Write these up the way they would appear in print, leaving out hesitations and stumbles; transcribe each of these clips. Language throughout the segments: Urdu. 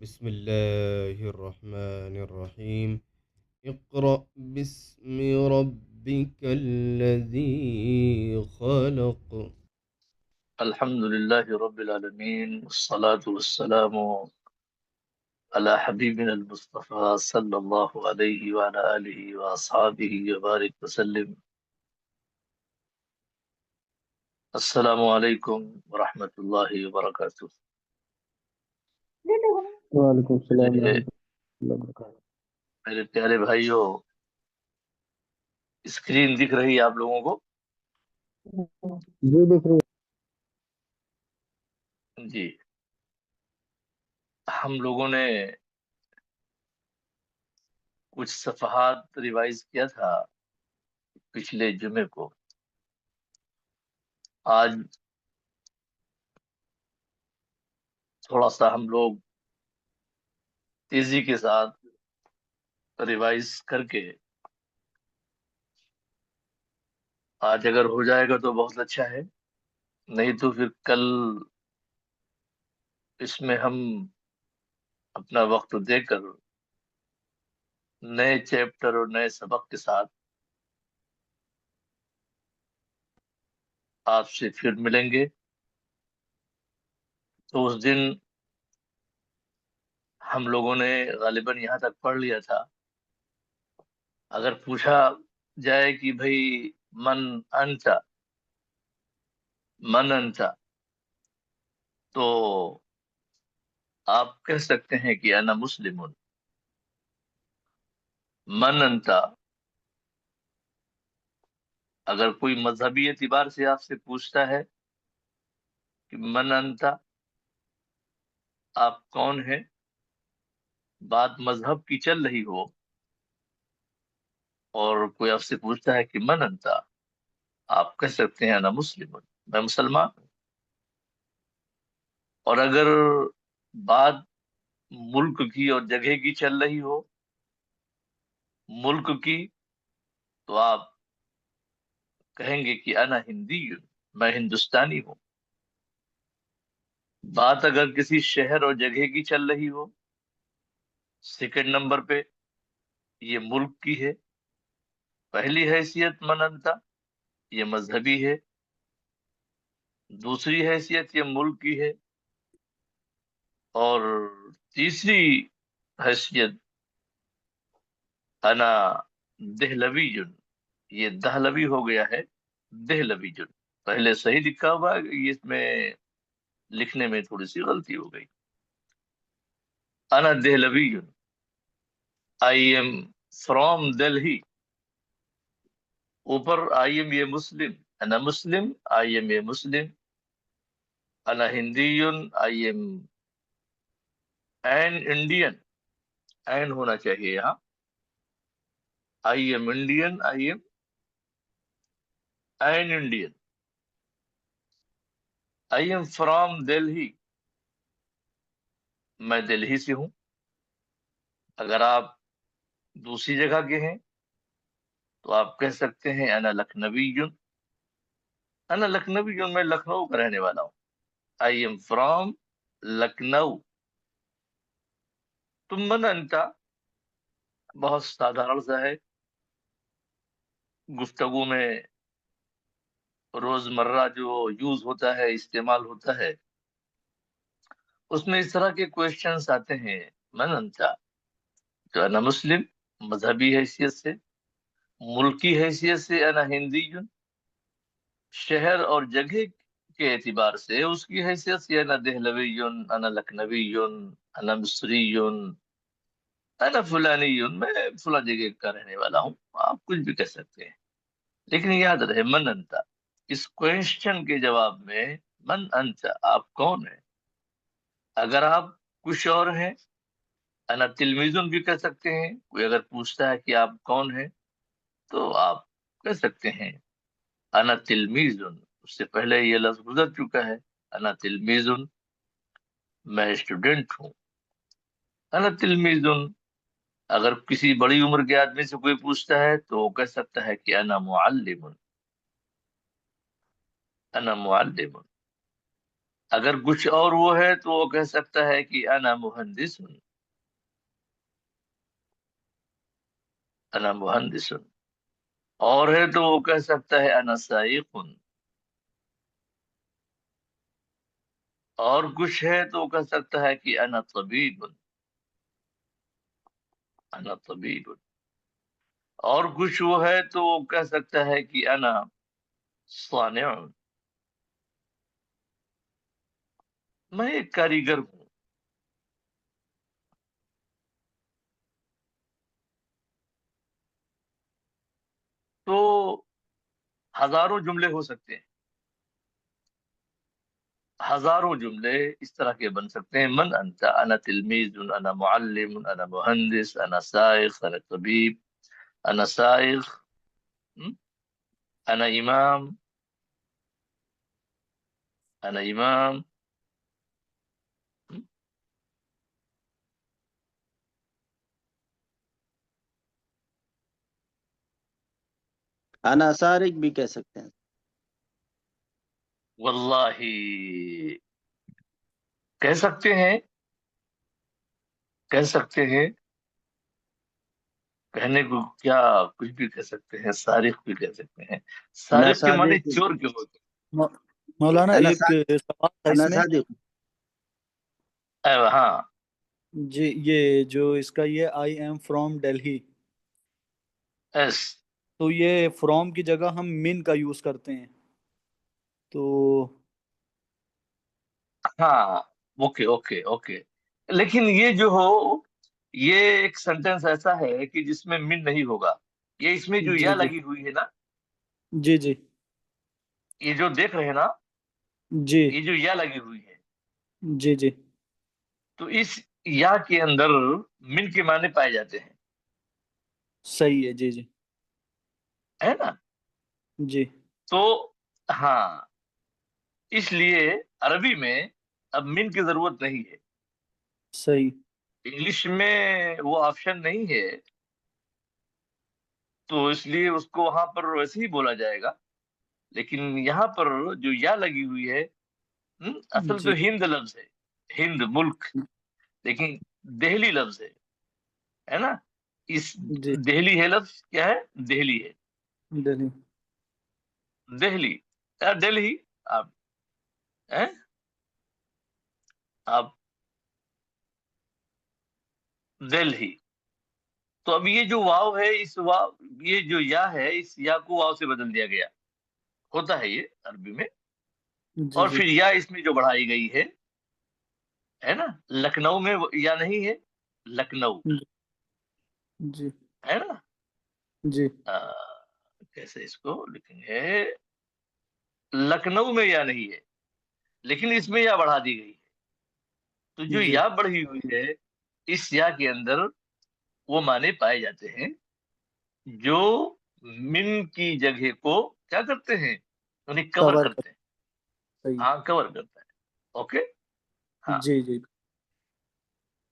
بسم الله الرحمن الرحيم. اقرأ باسم ربك الذي خلق. الحمد لله رب العالمين، والصلاة والسلام على حبيبنا المصطفى صلى الله عليه وعلى آله وأصحابه وبارك وسلم. السلام عليكم ورحمة الله وبركاته. وعلیکم السلام میرے ورحمۃ اللہ وبرکاتہ۔ میرے پیارے بھائیوں، اسکرین دکھ رہی ہے آپ لوگوں کو؟ جی دیکھ رہے جی، ہم لوگوں نے کچھ صفحات ریوائز کیا تھا پچھلے جمعے کو. آج تھوڑا سا ہم لوگ تیزی کے ساتھ ریوائز کر کے آج اگر ہو جائے گا تو بہت اچھا ہے، نہیں تو پھر کل اس میں ہم اپنا وقت دے کر نئے چیپٹر اور نئے سبق کے ساتھ آپ سے پھر ملیں گے. تو اس دن ہم لوگوں نے غالباً یہاں تک پڑھ لیا تھا. اگر پوچھا جائے کہ بھائی من انت من انت، تو آپ کہہ سکتے ہیں کہ انا مسلم. من انت، اگر کوئی مذہبی اعتبار سے آپ سے پوچھتا ہے کہ من انت، آپ کون ہیں، بات مذہب کی چل رہی ہو اور کوئی آپ سے پوچھتا ہے کہ من انت، آپ کہہ سکتے ہیں انا مسلم، میں مسلمان ہوں. اور اگر بات ملک کی اور جگہ کی چل رہی ہو، ملک کی، تو آپ کہیں گے کہ انا ہندی ہوں، میں ہندوستانی ہوں. بات اگر کسی شہر اور جگہ کی چل رہی ہو، سیکنڈ نمبر پہ یہ ملک کی ہے. پہلی حیثیت من انتا، یہ مذہبی ہے. دوسری حیثیت یہ ملک کی ہے. اور تیسری حیثیت انا دہلوی جن، یہ دہلوی ہو گیا ہے دہلوی جن. پہلے صحیح لکھا ہوا ہے، یہ اس میں لکھنے میں تھوڑی سی غلطی ہو گئی. انا دہلوی جن، آئی ایم فرام دلہی. اوپر آئی ایم یہ مسلم، انا مسلم، آئی ایم یہ مسلم. انا ہندی، I am an Indian, an ہونا چاہیے یہاں. I am Indian, I am an Indian. I am from Delhi, میں دلہی سے ہوں. اگر آپ دوسری جگہ کے ہیں تو آپ کہہ سکتے ہیں انا لکھنوی، انا لکھنوی، میں لکھنؤ کا رہنے والا ہوں. آئی ایم فرام لکھنؤ. تم من انتا بہت سادھارن سا ہے، گفتگو میں روزمرہ جو یوز ہوتا ہے، استعمال ہوتا ہے، اس میں اس طرح کے کوشچنس آتے ہیں. من انتا، تو انا مسلم مذہبی حیثیت سے، ملکی حیثیت سے انا ہندی، شہر اور جگہ کے اعتبار سے اس کی حیثیت سے انا دہلوی، انا لکھنوی، انا مصری، انا فلانی، میں فلاں جگہ کا رہنے والا ہوں. آپ کچھ بھی کہہ سکتے ہیں، لیکن یاد رہے من انتا، اس کوشچن کے جواب میں من انتا، آپ کون ہیں. اگر آپ کچھ اور ہیں، انا تلمیذن بھی کہہ سکتے ہیں. کوئی اگر پوچھتا ہے کہ آپ کون ہیں تو آپ کہہ سکتے ہیں انا تلمیذن. اس سے پہلے یہ لفظ گزر چکا ہے، انا تلمیذن، میں اسٹوڈنٹ ہوں. انا تلمیذن، اگر کسی بڑی عمر کے آدمی سے کوئی پوچھتا ہے تو وہ کہہ سکتا ہے کہ انا معلم، انا معلم. اگر کچھ اور وہ ہے تو وہ کہہ سکتا ہے کہ انا مہندس، انا مہندس، اور ہے تو وہ کہہ سکتا ہے انا سائق، اور کچھ ہے تو وہ کہہ سکتا ہے کہ انا طبیب، انا طبیب، اور کچھ وہ ہے تو وہ کہہ سکتا ہے کہ انا صانع، میں ایک کاریگر ہوں۔ تو ہزاروں جملے ہو سکتے ہیں، ہزاروں جملے اس طرح کے بن سکتے ہیں۔ من انت، انا تلمیذ، انا معلم، انا مہندس، انا سائق، انا طبیب، انا سائق، انا امام، انا امام۔ انا سارق بھی کہہ سکتے ہیں۔ واللہ کہہ سکتے ہیں، کہہ سکتے ہیں، کہنے کو کیا کچھ بھی کہہ سکتے ہیں، سارق بھی کہہ سکتے ہیں۔ انا سارق کے معنی صادق، چور کے ہوتے مولانا انا ایک سوال تھا انا اس میں، صادق، ہیں۔ ہاں جی یہ جو اس کا یہ آئی ایم فرام دہلی، ایس، تو یہ فرام کی جگہ ہم من کا یوز کرتے ہیں، تو ہاں اوکے اوکے اوکے، لیکن یہ جو ہو، یہ ایک سینٹینس ایسا ہے کہ جس میں من نہیں ہوگا۔ یہ اس میں جو جی یا جی لگی ہوئی ہے نا، جی جی یہ جو دیکھ رہے ہیں نا، جی یہ جو یا لگی ہوئی ہے، جی جی تو اس یا کے اندر من کے معنی پائے جاتے ہیں، صحیح ہے، جی جی ہے نا؟ جی تو ہاں، اس لیے عربی میں اب من کی ضرورت نہیں ہے۔ صحیح، انگلش میں وہ آپشن نہیں ہے، تو اس لیے اس کو وہاں پر ویسے ہی بولا جائے گا۔ لیکن یہاں پر جو یا لگی ہوئی ہے، اصل تو جی ہند لفظ ہے، ہند ملک، لیکن دہلی لفظ ہے نا؟ اس جی دہلی ہے لفظ کیا ہے؟ دہلی ہے، دہلی، دہلی یا دہلی، آپ ہیں؟ آپ دہلی۔ تو اب یہ جو واو ہے، اس واو، یہ جو یا ہے، اس یا کو واو سے بدل دیا گیا، ہوتا ہے یہ عربی میں۔ جی اور جی پھر یا اس میں جو بڑھائی گئی ہے نا؟ لکھنؤ میں یا نہیں ہے، لکھنؤ جی ہے نا؟ جی کیسے اس کو لکھیں گے؟ لکھنؤ میں یا نہیں ہے، لیکن اس میں یا بڑھا دی گئی ہے۔ تو جو جی یا بڑھی ہوئی ہے، اس یا کے اندر وہ معنی پائے جاتے ہیں جو من کی جگہ کو کیا کرتے ہیں؟ انہیں کور کور کر، کرتے ہیں۔ صحیح، ہاں کور کرتا ہے، اوکے، ہاں جی جی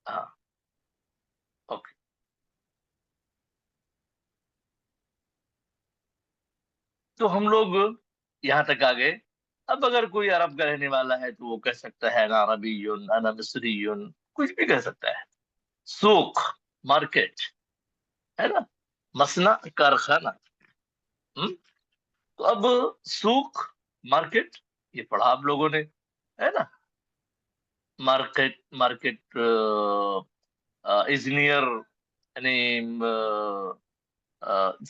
ہاں اوکے۔ تو ہم لوگ یہاں تک آ گئے۔ اب اگر کوئی عرب کا رہنے والا ہے تو وہ کہہ سکتا ہے انا عربی، انا مصری، کچھ بھی کہہ سکتا ہے۔ سوق، مارکیٹ، ہے نا؟ مصنع، کارخانہ۔ تو اب سوق، مارکیٹ، یہ پڑھا آپ لوگوں نے، ہے نا؟ مارکیٹ از نیئر، یعنی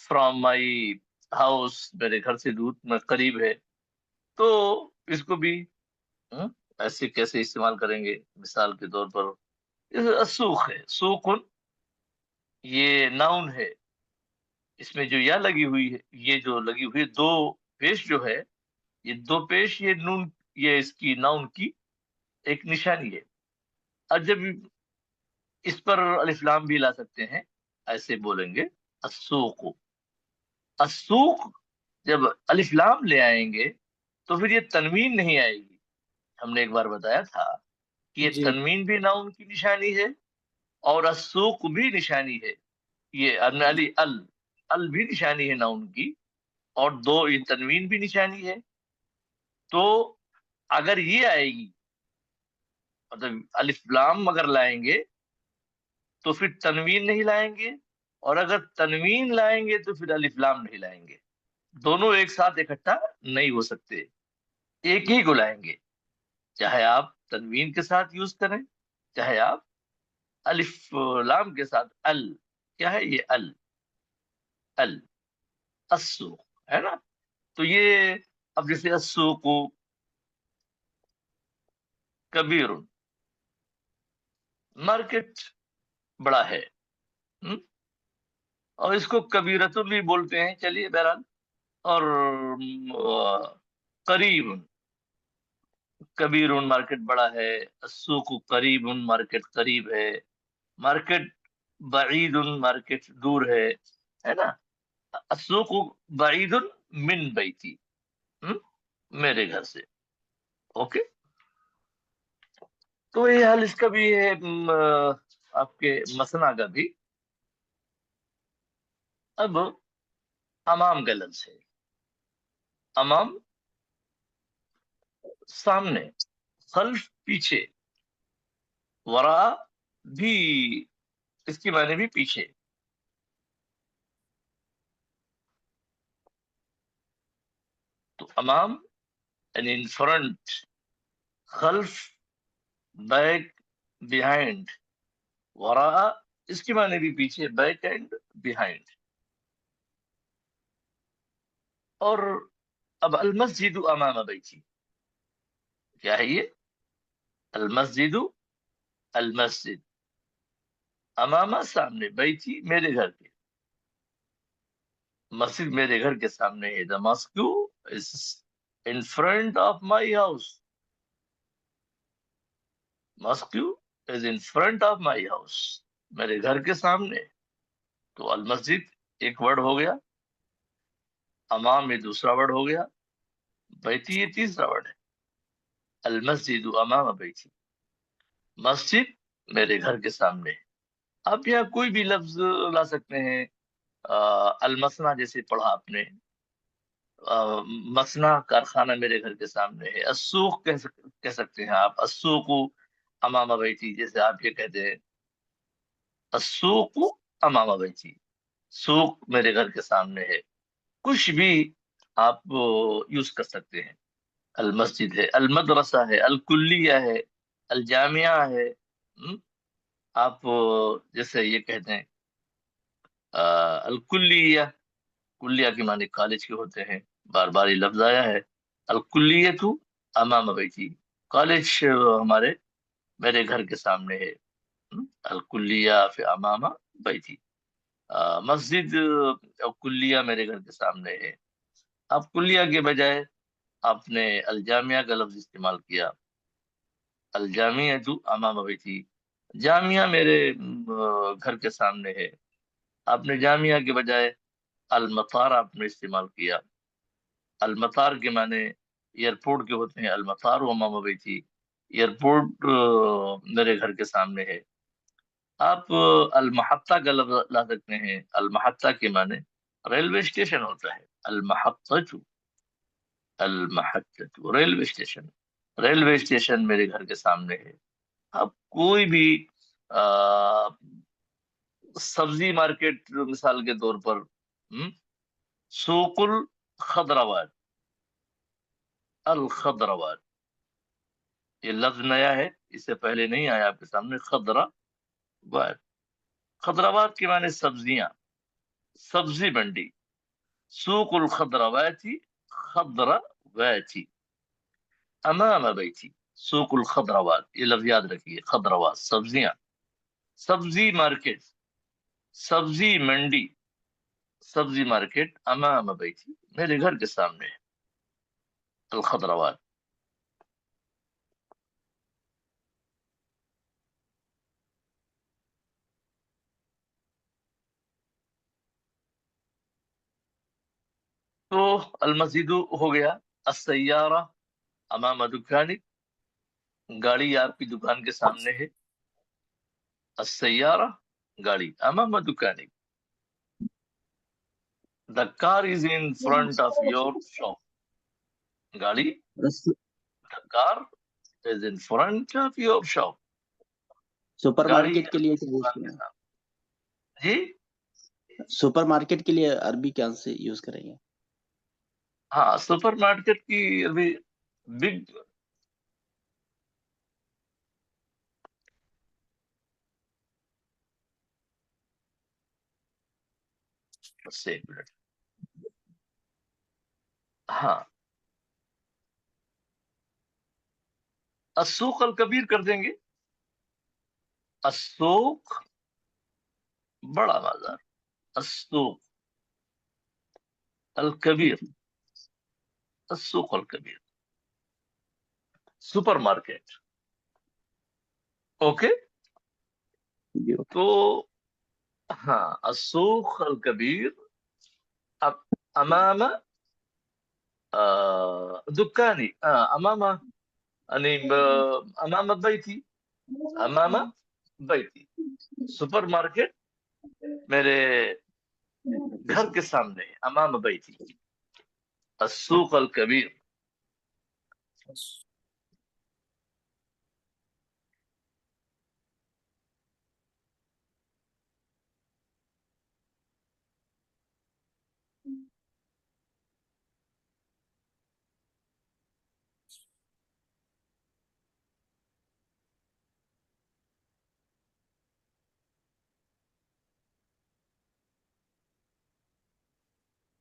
فرام مائی ہاؤس، میرے گھر سے دور میں قریب ہے۔ تو اس کو بھی ایسے کیسے استعمال کریں گے؟ مثال کے طور پر سوق ہے، سوقن، یہ ناؤن ہے، اس میں جو یا لگی ہوئی ہے، یہ جو لگی ہوئی ہے دو پیش جو ہے، یہ دو پیش، یہ نون، یہ اس کی ناؤن کی ایک نشانی ہے۔ اور جب اس پر الف لام بھی لا سکتے ہیں، ایسے بولیں گے السوق، السوق۔ جب الف لام لے آئیں گے تو پھر یہ تنوین نہیں آئے گی۔ ہم نے ایک بار بتایا تھا کہ یہ جی تنوین بھی ناؤن کی نشانی ہے اور السوق بھی نشانی ہے، یہ ال بھی نشانی ہے ناؤن کی، اور دو یہ تنوین بھی نشانی ہے۔ تو اگر یہ آئے گی مطلب الف لام اگر لائیں گے تو پھر تنوین نہیں لائیں گے، اور اگر تنوین لائیں گے تو پھر الف لام نہیں لائیں گے. دونوں ایک ساتھ اکٹھا نہیں ہو سکتے، ایک ہی کو لائیں گے. چاہے آپ تنوین کے ساتھ یوز کریں، چاہے آپ الف لام کے ساتھ. کیا ہے یہ؟ السوق ہے نا. تو یہ اب جیسے السوق کبیر، مارکیٹ بڑا ہے، اور اس کو کبیرتن بھی بولتے ہیں. چلیے بہرحال. اور قریب، کبیر مارکیٹ بڑا ہے، السوق قریب مارکیٹ قریب ہے، مارکیٹ بعید مارکیٹ دور ہے نا. السوق بعید من بیتی، میرے گھر سے. اوکے. تو یہ حال اس کا بھی ہے، آپ کے مثنا کا بھی. اب امام کا لفظ ہے. امام سامنے، خلف پیچھے، ورا بھی اس کی معنی بھی پیچھے. تو امام یعنی ان فرنٹ، خلف بیک بیہائنڈ، ورا اس کی معنی بھی پیچھے، بیک اینڈ بیہائنڈ. اور اب المسجد امام بیتی، کیا ہے یہ؟ المسجد، المسجد امامہ سامنے، بیتی میرے گھر کے، مسجد میرے گھر کے سامنے ہے. the mosque is in front of my house. mosque is in front of my house، میرے گھر کے سامنے. تو المسجد ایک ورڈ ہو گیا، امام یہ دوسرا ورڈ ہو گیا، بیتی یہ تیسرا ورڈ ہے. المسجد امام بیتی، مسجد میرے گھر کے سامنے. آپ یہاں کوئی بھی لفظ لا سکتے ہیں. المسنا جیسے پڑھا آپ نے، مسنا کارخانہ میرے گھر کے سامنے ہے. السوق کہہ سکتے ہیں آپ، السوق امام بیتی. جیسے آپ یہ کہتے ہیں السوق امام بیتی، سوق میرے گھر کے سامنے ہے. کچھ بھی آپ یوز کر سکتے ہیں. المسجد ہے، المدرسہ ہے، الکلیہ ہے، الجامعہ ہے. آپ جیسے یہ کہتے ہیں الکلیہ، کلیہ کی معنی کالج کے ہوتے ہیں. بار بار یہ لفظ آیا ہے، الکلیۃ امام بیتی، کالج ہمارے میرے گھر کے سامنے ہے. الکلیہ فی امام بیتی. مسجد اور کلیہ میرے گھر کے سامنے ہے. اب کلیہ کے بجائے آپ نے الجامعہ کا لفظ استعمال کیا، الجامعۃ امام بیتی، جامعہ میرے گھر کے سامنے ہے. آپ نے جامعہ کے بجائے المطار آپ نے استعمال کیا. المطار کے معنی ایئرپورٹ کے ہوتے ہیں. المطار و امام بیتی، ایئرپورٹ میرے گھر کے سامنے ہے. آپ المحطہ کا لفظ لا سکتے ہیں. المحطہ کے معنی ریلوے اسٹیشن ہوتا ہے. المحطہ ریلوے اسٹیشن، ریلوے اسٹیشن میرے گھر کے سامنے ہے. اب کوئی بھی سبزی مارکیٹ مثال کے طور پر، سوق الخضروات، الخضروات یہ لفظ نیا ہے، اس سے پہلے نہیں آیا آپ کے سامنے. خضروات، خضروات کے معنی سبزیاں، سبزی منڈی. سوق الخضروات، خضروات امام بیتی، سوق الخضروات یہ لفظ یاد رکھیے. خضروات سبزیاں، سبزی مارکیٹ، سبزی منڈی، سبزی مارکیٹ امام بیتی میرے گھر کے سامنے ہے. الخضروات. تو المسجد ہو گیا. السیارہ امام دکانک، گاڑی آپ کی دکان کے سامنے ہے. السیارہ گاڑی، امام دکانک. The car is in front of your shop. گاڑی، the car is in front of your shop. Super گاڑی مارکیٹ کے لیے کیا یوز دکان کے کریں گے؟ سامنے. جی سپر مارکیٹ کے لیے عربی کیا سے یوز کریں گے؟ ہاں سپر مارکیٹ کی ابھی بگ ایک منٹ. ہاں السوق الکبیر کر دیں گے. السوق بڑا بازار. السوق الکبیر. السوق الکبیر سپر مارکیٹ. اوکے جی اوکے. تو ہاں السوق الکبیر امام دکانی امام یعنی امام بیتی. امام بیتی. سپر مارکیٹ میرے گھر کے سامنے. امام بیتی. السوق الکبیر.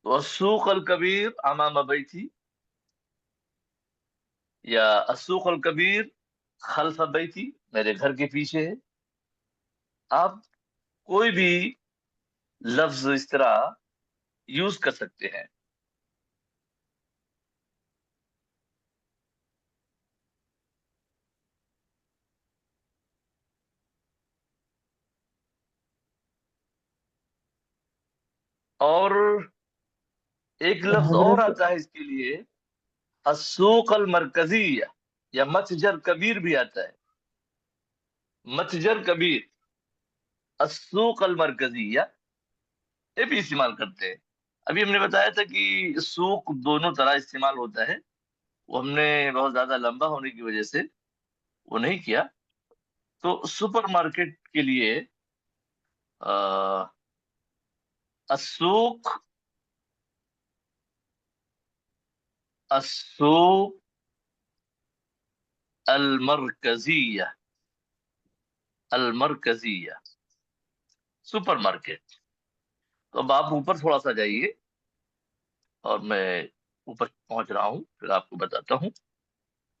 تو السوق الکبیر امام بیتی یا السوق الکبیر خلف بیتی میرے گھر کے پیچھے ہے. آپ کوئی بھی لفظ اس طرح یوز کر سکتے ہیں. اور ایک لفظ اور آتا ہے اس کے لیے السوق المرکزیہ یا متجر کبیر بھی آتا ہے. متجر کبیر السوق المرکزیہ یہ بھی استعمال کرتے ہیں. ابھی ہم نے بتایا تھا کہ سوق دونوں طرح استعمال ہوتا ہے. وہ ہم نے بہت زیادہ لمبا ہونے کی وجہ سے وہ نہیں کیا. تو سپر مارکیٹ کے لیے السوق السوق المرکزیہ. المرکزیہ سپر مارکیٹ. تو اب آپ اوپر تھوڑا سا جائیے اور میں اوپر پہنچ رہا ہوں پھر آپ کو بتاتا ہوں.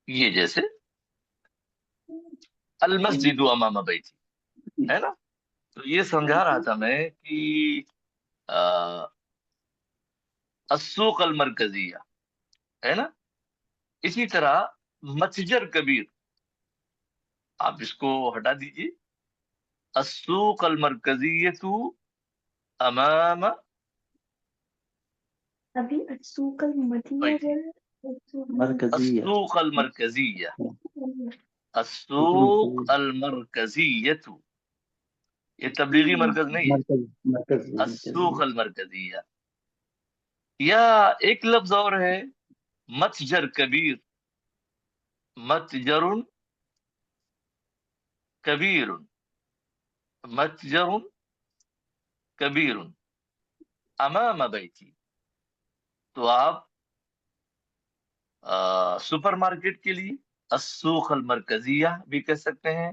یہ جیسے المسجد امام بیتی ہے نا. تو یہ سمجھا رہا تھا میں کہ السوق المرکزیہ ہے نا. اسی طرح متجر کبیر آپ اس کو ہٹا دیجیے. السوق المرکزیۃ امام ابھی السوق بیتی. مرکزیہ. السوق المرکزیہ. السوق المرکزیۃ یہ تبلیغی مرکز نہیں ہے. السوق المرکزیہ. یا ایک لفظ اور ہے متجر کبیر. متجر کبیر. متجر کبیر امام بیتی. تو آپ سپر مارکیٹ کے لیے السوق المرکزیہ بھی کہہ سکتے ہیں.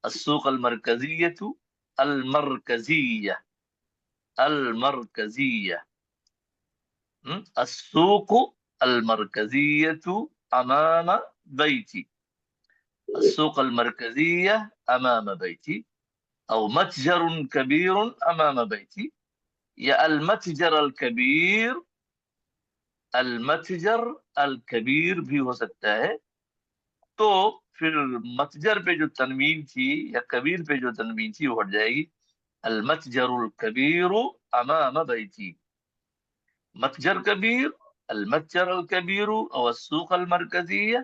السوق المرکزیۃ المرکزیہ. المرکزیہ. السوق المرکزیۃ امام بیتی. السوق المرکزیہ امام بیتی او متجر کبیر امام بیتی یا المتجر الکبیر. المتجر الکبیر بھی ہو سکتا ہے. تو پھر متجر پہ جو تنوین تھی یا کبیر پہ جو تنوین تھی وہ ہٹ جائے گی. المتجر الکبیر امام بیتی. متجر کبیر المتجر الکبیر او السوق المرکزیہ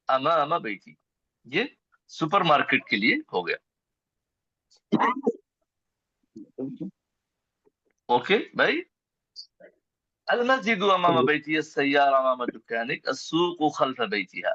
امام بیتی. یہ سپر مارکیٹ کے لیے ہو گیا. اوکے بھائی. المسجد امام بیتی السیارہ امام دکانک السوق خلف بیتها.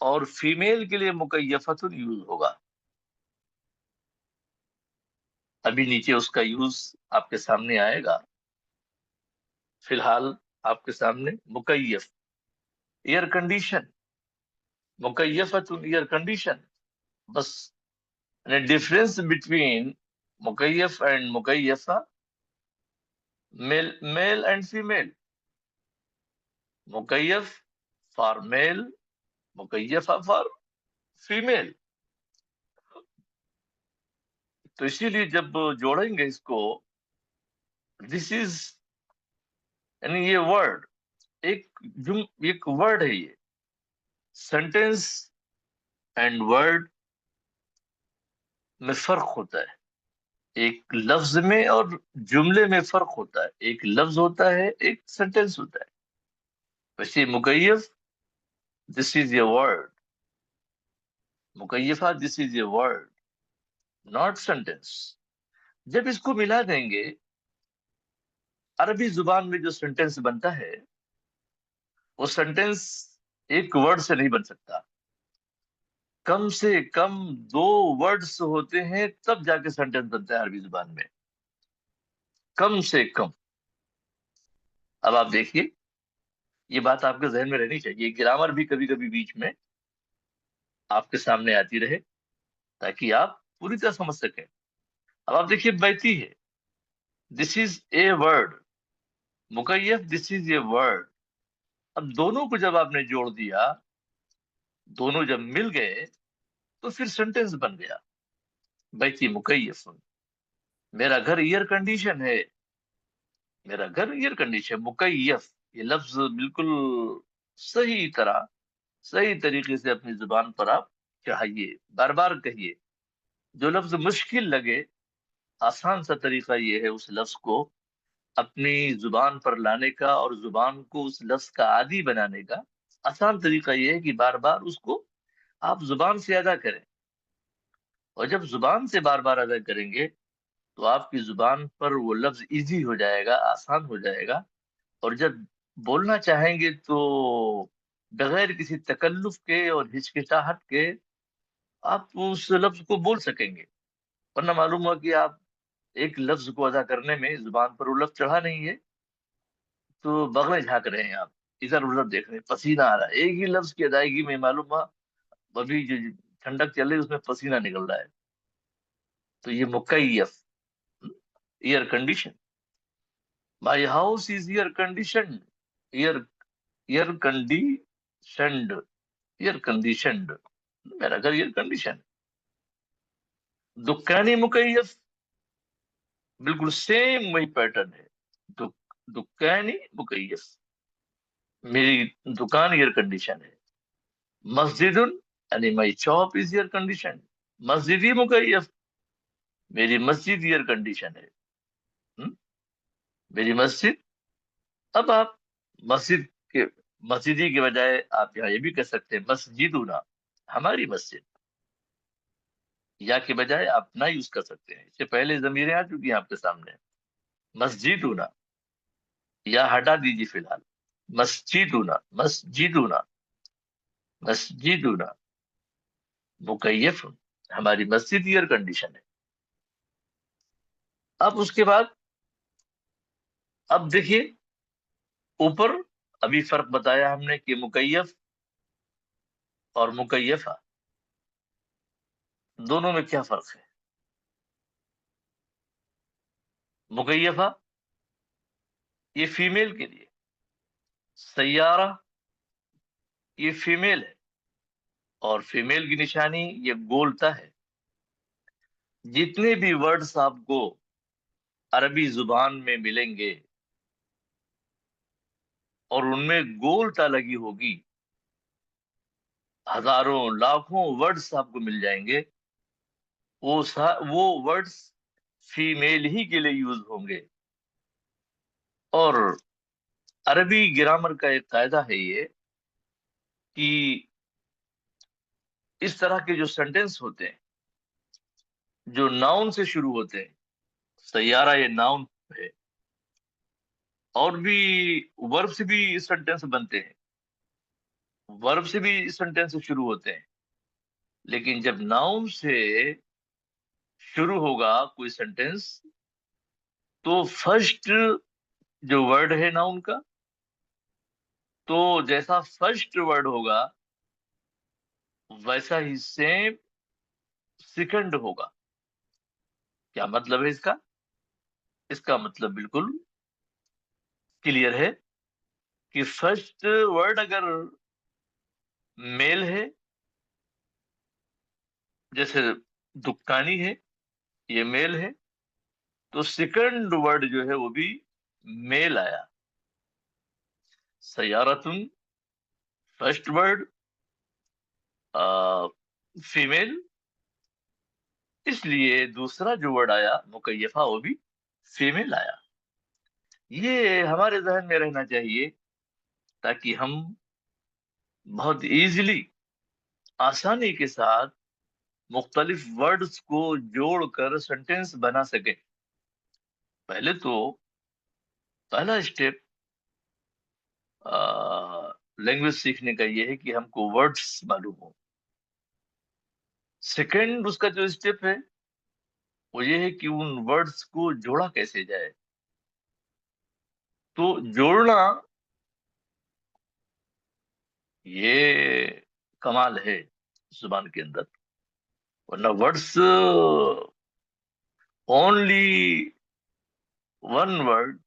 اور فیمیل کے لیے مکیفتن یوز ہوگا. ابھی نیچے اس کا یوز آپ کے سامنے آئے گا. فی الحال آپ کے سامنے مکیف، ایئر کنڈیشن، مکیفتن ایئر کنڈیشن. بس ڈفرینس بٹوین مکیف اینڈ مکیفہ، میل اینڈ فیمیل. مکیف فار میل، مکیفہ فار فیمیل. تو اسی لیے جب جوڑیں گے اس کو، دس از، یعنی یہ ورڈ ایک ورڈ ہے. یہ سینٹینس اینڈ ورڈ میں فرق ہوتا ہے. ایک لفظ میں اور جملے میں فرق ہوتا ہے. ایک لفظ ہوتا ہے، ایک سینٹینس ہوتا ہے. ویسے مکیف، دس از اے ورڈ. مکیفہ، this is a word, not sentence. جب اس کو ملا دیں گے، عربی زبان میں جو سینٹینس بنتا ہے وہ سینٹینس ایک ورڈ سے نہیں بن سکتا. کم سے کم 2 ورڈز ہوتے ہیں تب جا کے سینٹینس بنتا ہے عربی زبان میں، کم سے کم. اب آپ دیکھیے، یہ بات آپ کے ذہن میں رہنی چاہیے. گرامر بھی کبھی کبھی بیچ میں آپ کے سامنے آتی رہے تاکہ آپ پوری طرح سمجھ سکیں. اب آپ دیکھیے بیتی ہے، دس is a word. مکیف، this is a word. اب دونوں کو جب آپ نے جوڑ دیا، دونوں جب مل گئے تو پھر سینٹینس بن گیا. بیتی مکیف، میرا گھر ایئر کنڈیشن ہے. میرا گھر ایئر کنڈیشن. مکیف، یہ لفظ بالکل صحیح طریقے سے اپنی زبان پر آپ چاہیے، بار بار کہیے. جو لفظ مشکل لگے، آسان سا طریقہ یہ ہے اس لفظ کو اپنی زبان پر لانے کا اور زبان کو اس لفظ کا عادی بنانے کا. آسان طریقہ یہ ہے کہ بار بار اس کو آپ زبان سے ادا کریں. اور جب زبان سے بار بار ادا کریں گے تو آپ کی زبان پر وہ لفظ ایزی ہو جائے گا، آسان ہو جائے گا. اور جب بولنا چاہیں گے تو بغیر کسی تکلف کے اور ہچکچاہٹ کے آپ اس لفظ کو بول سکیں گے. ورنہ معلوم ہوا کہ آپ ایک لفظ کو ادا کرنے میں زبان پر وہ لفظ چڑھا نہیں ہے تو بغلیں جھانک رہے ہیں، آپ ادھر ادھر دیکھ رہے ہیں، پسینہ آ رہا ہے. ایک ہی لفظ کی ادائیگی میں معلوم ہوا ابھی جو ٹھنڈک چل رہی ہے اس میں پسینہ نکل رہا ہے. تو یہ مکیف، air condition. My house is air conditioned. Air conditioned, air conditioned, میرا گھر ایئر کنڈیشن. دکانی مکیف، بالکل سیم وہی پیٹرن ہے. دکانی مکیف، میری دکان ایئر کنڈیشن ہے. مسجد، یعنی مائی شاپ از ایئر کنڈیشن. مسجدی مکیف، میری مسجد ایئر کنڈیشن ہے. میری مسجد. اب آپ مسجدی کے بجائے آپ یہاں یہ بھی کہہ سکتے ہیں مسجدنا، ہماری مسجد. یا کے بجائے آپ نہ یوز کر سکتے ہیں. اس سے پہلے ضمیریں آ چکی ہیں آپ کے سامنے. مسجدنا، یا ہٹا دیجیے فی الحال. مسجدنا، مسجدنا، مسجدنا مکیف، ہماری مسجد ایئر کنڈیشن ہے. اب اس کے بعد اب دیکھیے اوپر ابھی فرق بتایا ہم نے کہ مکیف اور مکیفہ دونوں میں کیا فرق ہے. مکیفہ یہ فیمیل کے لیے، سیارہ یہ فیمیل ہے، اور فیمیل کی نشانی یہ گولتا ہے. جتنے بھی ورڈز آپ کو عربی زبان میں ملیں گے اور ان میں گولتا لگی ہوگی، ہزاروں لاکھوں ورڈز آپ کو مل جائیں گے، وہ ورڈز فیمیل ہی کے لیے یوز ہوں گے. اور عربی گرامر کا ایک قاعدہ ہے یہ کہ اس طرح کے جو سینٹینس ہوتے ہیں جو ناؤن سے شروع ہوتے ہیں، سیارہ یہ ناؤن ہے، اور بھی ورب سے بھی سینٹینس بنتے ہیں. ورب سے بھی سینٹینس شروع ہوتے ہیں، لیکن جب ناؤن سے شروع ہوگا کوئی سینٹینس تو فرسٹ جو ورڈ ہے ناؤن کا، تو جیسا فرسٹ ورڈ ہوگا ویسا ہی سیم سیکنڈ ہوگا. کیا مطلب ہے اس کا؟ اس کا مطلب بالکل کلیئر ہے کہ فرسٹ ورڈ اگر میل ہے، جیسے دکانی ہے یہ میل ہے، تو سیکنڈ ورڈ جو ہے وہ بھی میل آیا. سیارتن فرسٹ ورڈ فیمیل، اس لیے دوسرا جو ورڈ آیا مکیفہ وہ بھی فیمیل آیا. یہ ہمارے ذہن میں رہنا چاہیے تاکہ ہم بہت ایزیلی، آسانی کے ساتھ مختلف ورڈز کو جوڑ کر سینٹینس بنا سکیں. پہلے تو پہلا اسٹیپ لینگویج سیکھنے کا یہ ہے کہ ہم کو ورڈز معلوم ہو. سیکنڈ اس کا جو اسٹیپ ہے وہ یہ ہے کہ ان ورڈز کو جوڑا کیسے جائے. تو جوڑنا یہ کمال ہے زبان کے اندر، ورنہ ورڈز اونلی ون ورڈ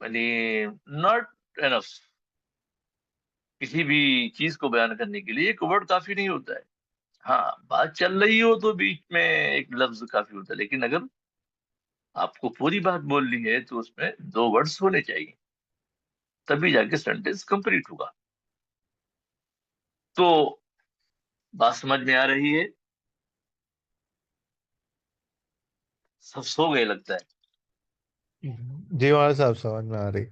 یعنی ناٹ انف. کسی بھی چیز کو بیان کرنے کے لیے ایک ورڈ کافی نہیں ہوتا ہے. ہاں بات چل رہی ہو تو بیچ میں ایک لفظ کافی ہوتا ہے، لیکن اگر آپ کو پوری بات بولنی ہے تو اس میں 2 ورڈز ہونے چاہیے، تبھی جا کے سینٹینس کمپلیٹ ہوگا. تو بات سمجھ میں آ رہی ہے؟ سب سو گئے لگتا ہے. جی مولانا صاحب سمجھ میں آ رہی.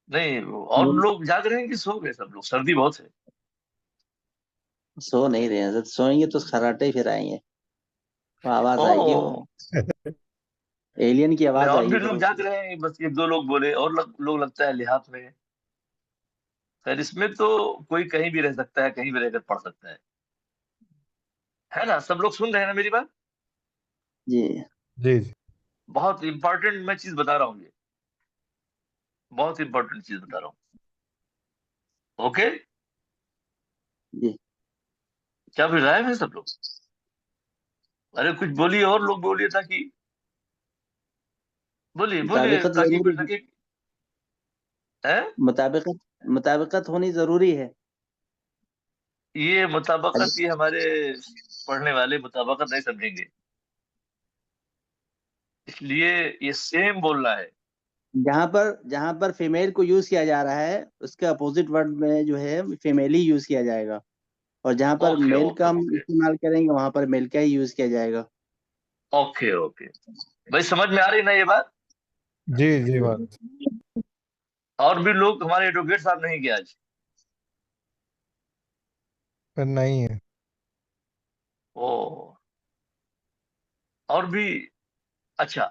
نہیں اور لوگ جاگ رہے ہیں کہ سو گئے سب لوگ؟ سردی بہت ہے. سو نہیں رہے ہیں حضرت، سوئیں گے تو خراٹے پھر آئیں گے، وہ آواز آئے گی، وہ او ایلین کی نہیں، آواز اور آئے بھی گی پھر لوگ اس جاگ کی. رہے ہیں، بس یہ 2 لوگ بولے اور لوگ لگتا ہے لحاظ میں. خیر اس میں تو کوئی کہیں بھی رہ سکتا ہے، کہیں بھی رہ کر پڑھ سکتا ہے نا؟ سب لوگ سن رہے ہیں نا میری بات؟ جی جی جی بہت امپورٹنٹ میں چیز بتا رہا ہوں، یہ بہت امپورٹنٹ چیز بتا رہا ہوں. اوکے، جی. کیا بھی غائب ہیں سب لوگ؟ ارے کچھ بولیے، اور لوگ بولیے تاکہ بولیے مطابقت تاکہ ضروری کچھ ہے، لگے. ہیں؟ مطابقت ہونی ضروری ہے. یہ مطابقت، یہ ہمارے پڑھنے والے مطابقت نہیں سمجھیں گے، اس لیے یہ سیم بولنا ہے. جہاں پر فیمیل کو یوز کیا جا رہا ہے اس کے اپوزٹ ورڈ میں جو ہے فیمیل ہی یوز کیا جائے گا، اور جہاں پر اوکے میل اوکے کا ہم اوکے استعمال کریں گے وہاں پر میل کا ہی یوز کیا جائے گا. اوکے اوکے بھائی سمجھ میں آ رہی نا یہ بات؟ جی جی مولانا. اور بھی لوگ، ہمارے ایڈوکیٹ صاحب نہیں گیا آج. پر نہیں ہے. او اور بھی اچھا.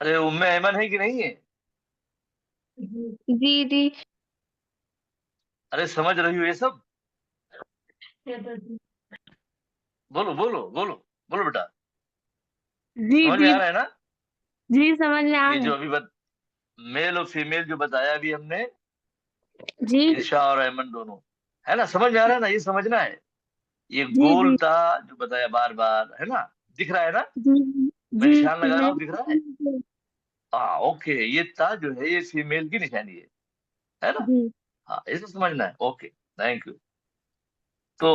ارے ام ایمن ہے کہ نہیں ہے؟ جی جی ارے سمجھ رہی ہو یہ سب؟ بولو بولو بولو بولو بیٹا، جی سمجھ میں جی آ رہا ہے نا؟ جی سمجھ میں آ یہ رہا جو ابھی میل اور فیمیل جو بتایا ابھی ہم نے، ہے. جی انشا اور ایمن دونوں، ہے نا؟ سمجھ میں آ رہا ہے نا؟ یہ سمجھنا ہے. یہ جی جی گول تھا جو بتایا بار بار، ہے نا؟ دکھ رہا ہے نا؟ جی میں جی نشان لگا رہا ہوں، دکھ رہا ہے؟ جی ہاں اوکے، یہ تا جو ہے یہ فیمیل کی نشانی ہے نا؟ جی ہاں اسے سمجھنا ہے. Okay thank you. تو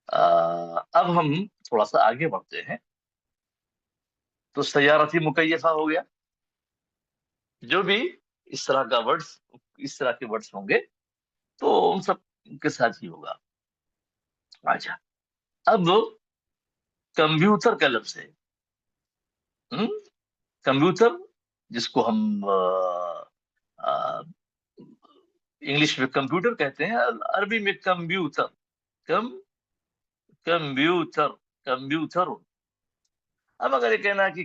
اب ہم تھوڑا سا آگے بڑھتے ہیں. تو سیارتی مکیفہ ہو گیا. جو بھی اس طرح کا ورڈز، اس طرح کے ورڈز ہوں گے تو ان سب کے ساتھ ہی ہوگا. اچھا، اب کمپیوٹر کا لفظ ہے. کمپیوٹر جس کو ہم انگلش میں کمپیوٹر کہتے ہیں، عربی میں کمپیوٹر. Computer computer. اب اگر یہ کہنا کہ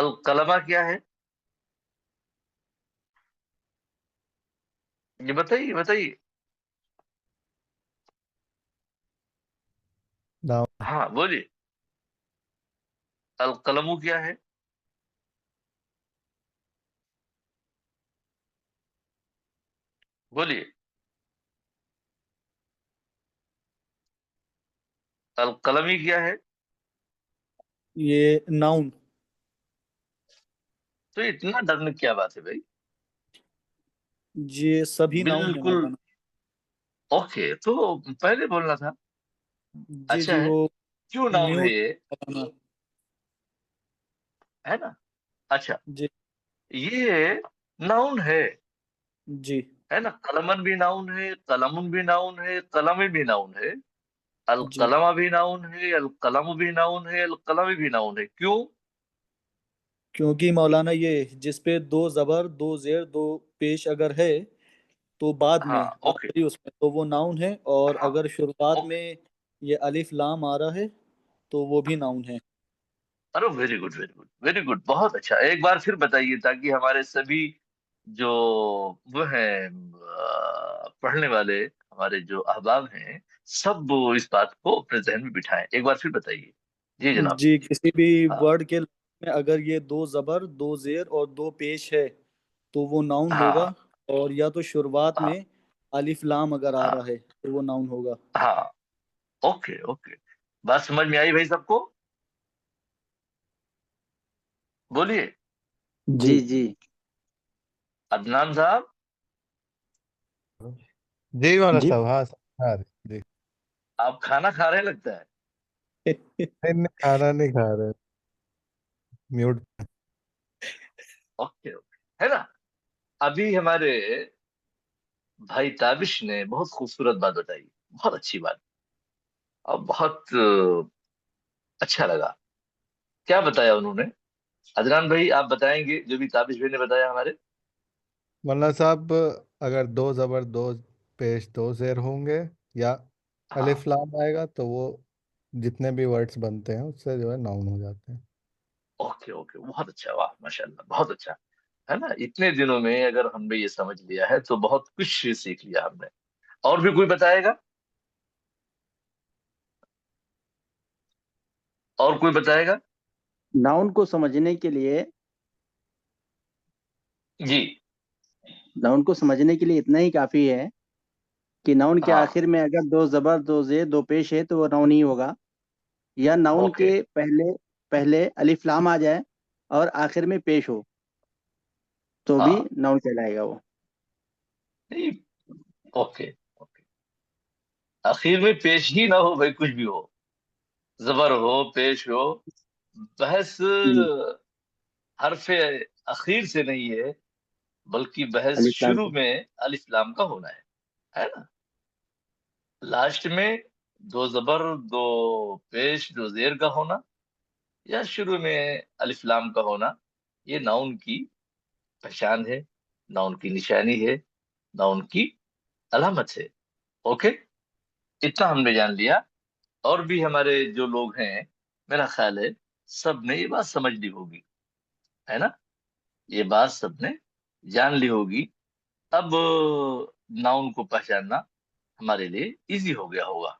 القلمہ کیا ہے؟ یہ بتائیے بتائیے. ناؤن. ہاں بولیے. القلم کیا ہے؟ بولیے. القلمی کیا ہے؟ یہ ناؤن. تو اتنا ڈرنے کی کیا بات ہے بھائی؟ یہ سبھی ناؤن ہے بالکل. مولانا. اوکے تو پہلے بولنا تھا. جی اچھا جی ہے. وہ کیوں ناؤن ہے میوٹ یہ؟ مولانا. ہے نا. اچھا جی یہ ناؤن ہے. جی ہے نا. قلمن بھی ناؤن ہے، قلم بھی ناؤن ہے، قلم بھی ناؤن ہے، جی القلم بھی ناؤن ہے، القلم بھی ناؤن ہے، القلم بھی ناؤن ہے. کیوں؟ کیونکہ مولانا یہ جس پہ دو زبر دو زیر دو پیش اگر ہے تو بعد ہاں میں اوکے. آخری اس میں تو وہ ناؤن ہے، اور ہاں اگر شروعات اوکے. میں یہ الف لام آ رہا ہے تو وہ بھی ناؤن ہے. ارے very good very good very good. بہت اچھا. ایک بار پھر بتائیے تاکہ ہمارے سبھی جو وہ ہیں پڑھنے والے ہمارے جو احباب ہیں سب وہ اس بات کو اپنے ذہن میں بٹھائیں. ایک بار پھر بتائیے. جی جناب. جی کسی بھی ہاں ورڈ کے میں اگر یہ دو زبر دو زیر اور دو پیش ہے تو وہ ناؤن ہاں ہوگا، اور یا تو شروعات ہاں میں الف لام اگر آ ہاں رہا ہے تو وہ ناؤن ہوگا. ہاں. Okay okay. بات سمجھ میں آئی بھائی سب کو؟ بولیے. جی جی عدنان صاحب. جی والا جی صاحب. ہاں سمجھ آ رہی. جی. آپ کھانا کھا رہے لگتا ہے. نہیں نہیں، کھانا نہیں کھا رہے. میوٹ. Okay okay. ہے نا. ابھی ہمارے بھائی تابش نے بہت خوبصورت بات بتائی. بہت اچھی بات اور بہت اچھا لگا. کیا بتایا انہوں نے؟ عدنان بھائی آپ بتائیں گے جو بھی تابش بھائی نے بتایا ہمارے. مولانا صاحب اگر دو زبر دو پیش دو زیر ہوں گے یا ہاں الف لام آئے گا تو وہ جتنے بھی ورڈز بنتے ہیں اس سے جو ہے ناؤن ہو جاتے ہیں. Okay okay. بہت اچھا. واہ ماشاء اللہ بہت اچھا. ہے نا. اتنے دنوں میں اگر ہم نے یہ سمجھ لیا ہے تو بہت کچھ سیکھ لیا ہم نے. اور بھی کوئی بتائے گا؟ اور کوئی بتائے گا؟ ناؤن کو سمجھنے کے لیے جی. ناؤن کو سمجھنے کے لیے اتنا ہی کافی ہے کہ ناؤن کے ہاں آخر میں اگر دو زبر دو زیر دو پیش ہے تو وہ ناؤن ہی ہوگا، یا ناؤن اوکے. کے پہلے پہلے الف لام آ جائے اور آخر میں پیش ہو تو بھی ہاں ناؤن کہلائے گا وہ. نہیں. Okay okay. اخیر میں پیش ہی نہ ہو بھائی. کچھ بھی ہو، زبر ہو پیش ہو، بحث جی حرف اخیر سے نہیں ہے بلکہ بحث الف لام شروع سے. میں الف لام کا ہونا ہے نا. لاسٹ میں دو زبر دو پیش دو زیر کا ہونا یا شروع میں الف لام کا ہونا یہ ناؤن کی پہچان ہے، ناؤن کی نشانی ہے، ناؤن کی علامت ہے. اوکے. اتنا ہم نے جان لیا. اور بھی ہمارے جو لوگ ہیں میرا خیال ہے سب نے یہ بات سمجھ لی ہوگی. ہے نا. یہ بات سب نے جان لی ہوگی. اب ناؤن کو پہچاننا ہمارے لیے ایزی ہو گیا ہوگا.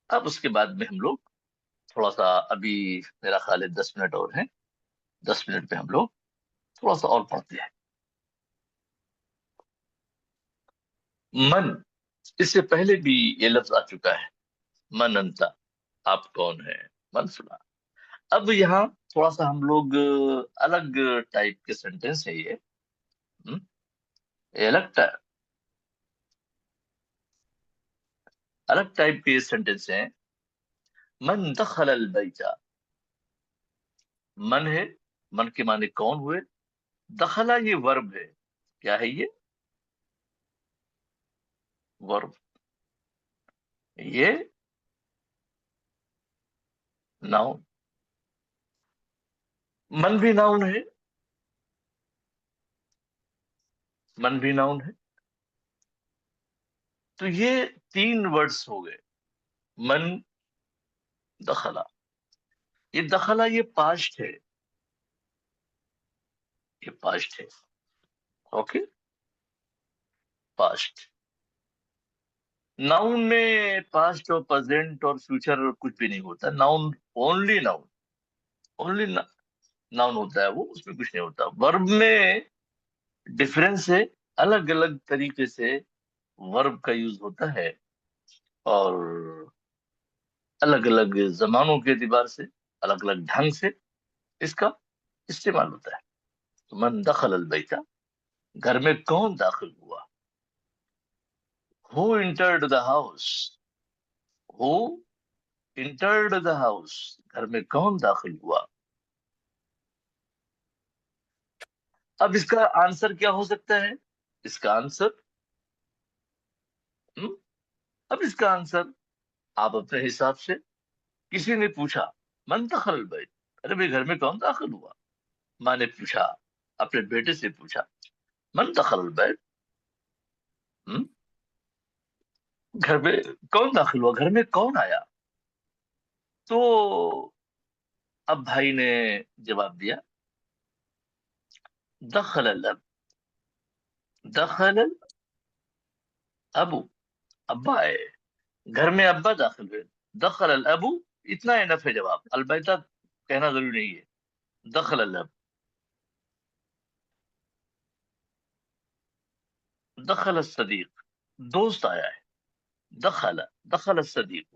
اب اس کے بعد میں ہم لوگ تھوڑا سا ابھی میرا خیال ہے 10 منٹ اور ہیں. 10 منٹ پہ ہم لوگ تھوڑا سا اور پڑھتے ہیں. من. اس سے پہلے بھی یہ لفظ آ چکا ہے. من انتا. آپ کون ہیں؟ من فلاں. اب یہاں تھوڑا سا ہم لوگ الگ ٹائپ کے سینٹینس ہے یہ. ہم؟ یہ الگ ٹائپ کے سینٹینس ہیں. من دخل البیت. من ہے. من کے معنی کون ہوئے؟ دخلا یہ ورب ہے. کیا ہے یہ؟ ورب. یہ ناؤن. من بھی ناؤن ہے. من بھی ناؤن ہے. تو یہ 3 ورڈز ہو گئے. من دخلا. یہ دخلا یہ پاسٹ ہے، یہ پاسٹ ہے. Okay, past. ناؤن میں پاسٹ اور پریزنٹ اور فیوچر کچھ بھی نہیں ہوتا. ناؤن اونلی ناؤن ہوتا ہے، وہ اس میں کچھ نہیں ہوتا. ورب میں ڈفرینس ہے، الگ الگ طریقے سے ورب کا یوز ہوتا ہے اور الگ الگ زمانوں کے اعتبار سے الگ الگ ڈھنگ سے اس کا استعمال ہوتا ہے. من دخل البیت، گھر میں کون داخل ہوا. Who entered the house؟ Who entered the house؟ گھر میں کون داخل ہوا. اب اس کا آنسر کیا ہو سکتا ہے؟ اس کا آنسر اب اس کا آنسر آپ اپنے حساب سے، کسی نے پوچھا من دخل البیت، ارے بھائی گھر میں کون داخل ہوا. ماں نے پوچھا، اپنے بیٹے سے پوچھا من دخل البیت، گھر میں کون داخل ہوا، گھر میں کون آیا. تو اب بھائی نے جواب دیا دخل الاب، دخل الابو، ابا آئے، گھر میں ابا داخل ہوئے. دخل الابو، اتنا انف ہے جواب. البیتہ کہنا ضروری نہیں ہے. دخل الاب، دخل الصدیق، دوست آیا ہے. دخل الصدیق،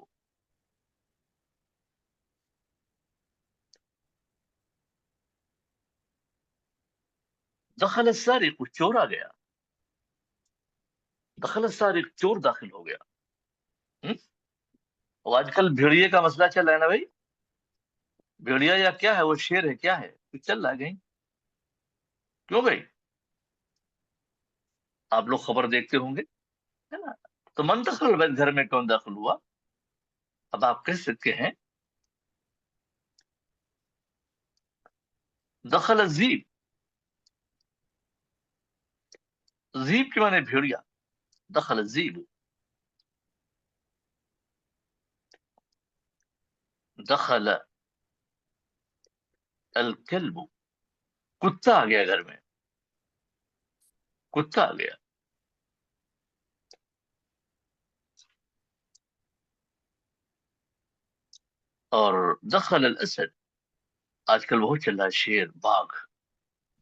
دخل السارق، چور آ گیا. دخل السارق، چور داخل ہو گیا. اور آج کل بھیڑیے کا مسئلہ چل رہا ہے نا بھائی. بھیڑیا یا کیا ہے، وہ شیر ہے کیا ہے، کچھ چل رہا ہے کہیں. کیوں بھائی؟ آپ لوگ خبر دیکھتے ہوں گے، ہے نا. تو من دخل البیت، گھر میں کون داخل ہوا. اب آپ کہہ سکتے ہیں دخل الذئب، ذئب کے معنی بھیڑیا. دخل الذئب، دخل الکلب، کتا آ گیا گھر میں، کتا آ گیا. اور دخل الاسد، آج کل بہت چل رہا ہے شیر، باغ.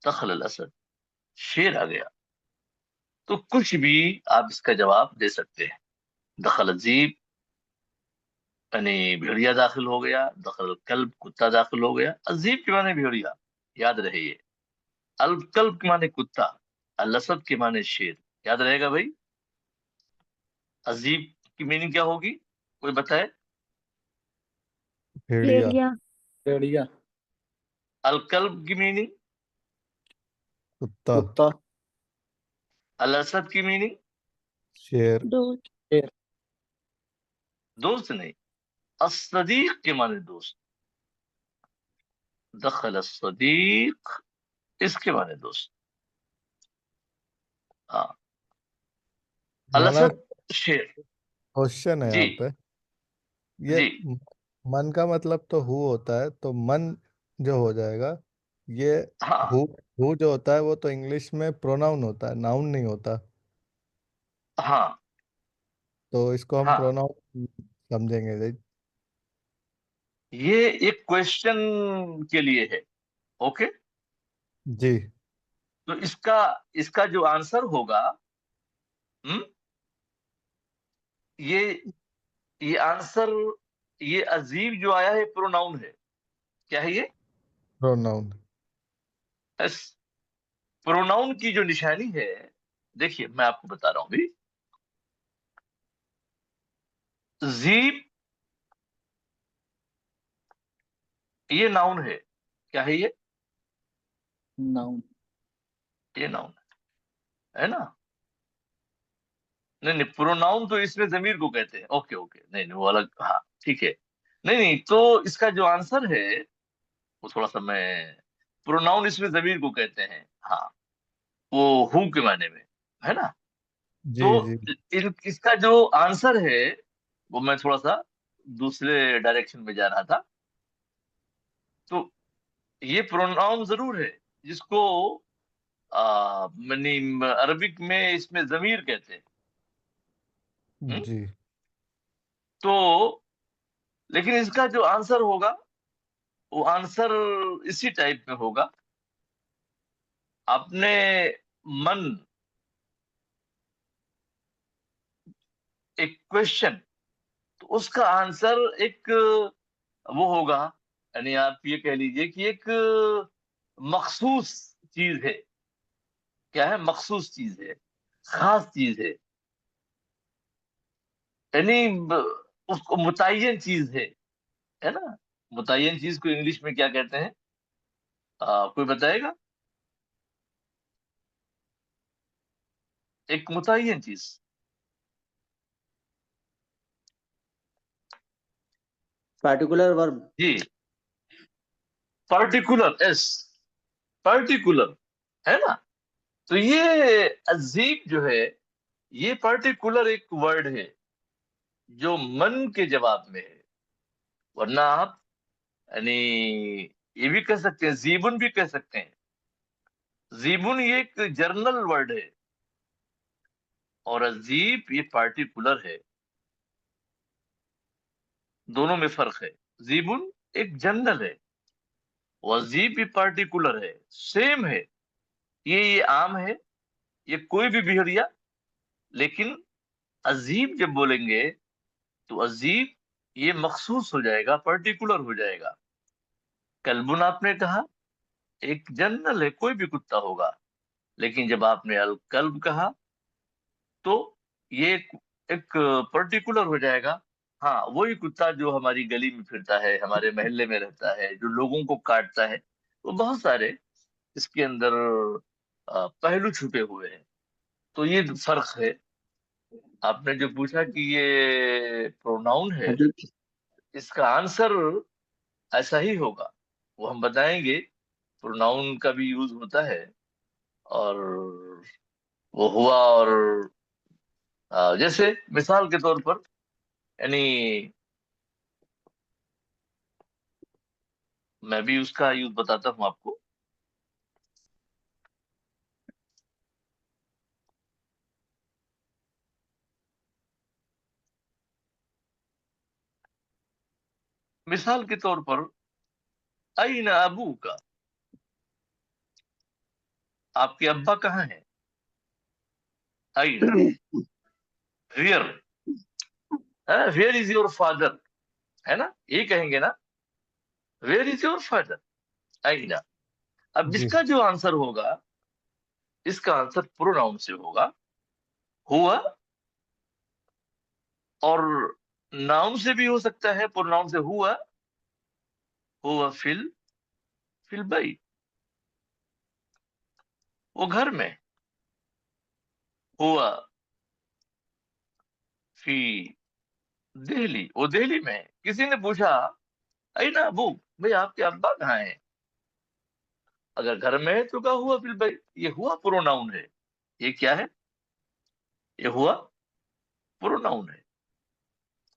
دخل الاسد، شیر آ گیا. تو کچھ بھی آپ اس کا جواب دے سکتے ہیں. دخل الذئب یعنی بھیڑیا داخل ہو گیا، دخل الکلب کتا داخل ہو گیا. الذئب کے معنی بھیڑیا، یاد رہے یہ. الکلب کے معنی کتا، الاسد کے معنی شیر، یاد رہے گا بھائی. الذئب کی میننگ کیا ہوگی، کوئی بتائے. بھیڑیا. بھیڑیا. بھیڑیا. الکلب کی میننگ، کتا. کتا. الاسد کی میننگ، شیر. دوست. شیر. دوست نہیں. الصدیق کے معنی دوست. دخل الصدیق، اس کے معنی دوست. ہاں، مولانا الاسد شیر. کوشچن ہے جی یہاں پہ. یہ جی من کا مطلب تو ہو ہوتا ہے، تو من جو ہو جائے گا یہ ہاں ہو جو ہوتا ہے وہ تو انگلش میں پروناؤن ہوتا ہے، ناؤن نہیں ہوتا. ہاں تو اس کو ہم ہاں. پروناؤن سمجھیں گے جی. یہ ایک کوشچن کے لیے ہے. اوکے، جی. تو اس کا جو آنسر ہوگا، یہ آنسر، یہ عظیم جو آیا ہے پروناؤن ہے. کیا ہے یہ؟ پروناؤن. پروناؤن کی جو نشانی ہے، دیکھیے میں آپ کو بتا رہا ہوں بھی. زیب یہ ناؤن ہے. کیا ہے یہ؟ ناؤن. یہ ناؤن ہے نا. نہیں پروناؤن تو اس میں ضمیر کو کہتے ہیں. اوکے نہیں وہ الگ. ہاں ٹھیک ہے. نہیں تو اس کا جو آنسر ہے وہ تھوڑا سا میں، پروناؤن اس میں ضمیر کو کہتے ہیں. ہاں، وہ ہو کے معنی میں ہے نا. جی تو جی. اس کا جو آنسر ہے وہ میں تھوڑا سا دوسرے ڈائریکشن میں جا رہا تھا. یہ پروناؤن ضرور ہے جس کو یعنی عربک میں اس میں ضمیر کہتے ہیں. جی تو لیکن اس کا جو آنسر ہوگا وہ آنسر اسی ٹائپ میں ہوگا. آپ نے من ایک کوشچن تو اس کا آنسر ایک وہ ہوگا، یعنی آپ یہ کہہ لیجئے کہ ایک مخصوص چیز ہے. کیا ہے؟ مخصوص چیز ہے، خاص چیز ہے، یعنی اس کو متعین چیز ہے نا. متعین چیز کو انگلش میں کیا کہتے ہیں؟ کوئی بتائے گا؟ ایک متعین چیز. پارٹیکولر ورب. جی پرٹیکولر، ایس پرٹیکولر ہے نا. تو یہ عزیب جو ہے یہ پرٹیکولر ایک ورڈ ہے جو من کے جواب میں ہے. ورنہ آپ یعنی یہ بھی کہہ سکتے ہیں، زیبن بھی کہہ سکتے ہیں. زیبن یہ ایک جرنل ورڈ ہے اور عزیب یہ پارٹیکولر ہے. دونوں میں فرق ہے. زیبن ایک جنرل ہے، عزیب بھی پارٹیکولر ہے، سیم ہے. یہ عام ہے، یہ کوئی بھی بہریا. لیکن عزیب جب بولیں گے تو عزیب یہ مخصوص ہو جائے گا، پرٹیکولر ہو جائے گا. کلبن آپ نے کہا ایک جنرل ہے، کوئی بھی کتا ہوگا. لیکن جب آپ نے الکلب کہا تو یہ ایک پرٹیکولر ہو جائے گا. ہاں وہی کتا جو ہماری گلی میں پھرتا ہے، ہمارے محلے میں رہتا ہے، جو لوگوں کو کاٹتا ہے. وہ بہت سارے اس کے اندر پہلو چھپے ہوئے ہیں. تو یہ فرق ہے. آپ نے جو پوچھا کہ یہ پروناؤن ہے، حضرت اس کا آنسر ایسا ہی ہوگا. وہ ہم بتائیں گے. پروناؤن کا بھی یوز ہوتا ہے اور وہ ہوا اور جیسے مثال کے طور پر یعنی میں بھی اس کا یوز بتاتا ہوں آپ کو. مثال کے طور پر این ابو کا، آپ کے ابا کہاں ہیں؟ An where, where is your father, ہے نا. یہی کہیں گے نا، where is your father an. اب اس جی کا جو آنسر ہوگا، اس کا آنسر پروناؤن سے ہوگا. ہوا اور ناؤن سے بھی ہو سکتا ہے. پروناؤن سے ہوا فل بیت، وہ گھر میں. ہوا فی دہلی، وہ دہلی میں. کسی نے پوچھا اینا ابو، بھئی آپ کے ابا کہاں ہیں؟ اگر گھر میں ہے تو کہا ہوا فی البیت. یہ ہوا پروناؤن ہے. یہ کیا ہے؟ یہ ہوا پروناؤن ہے.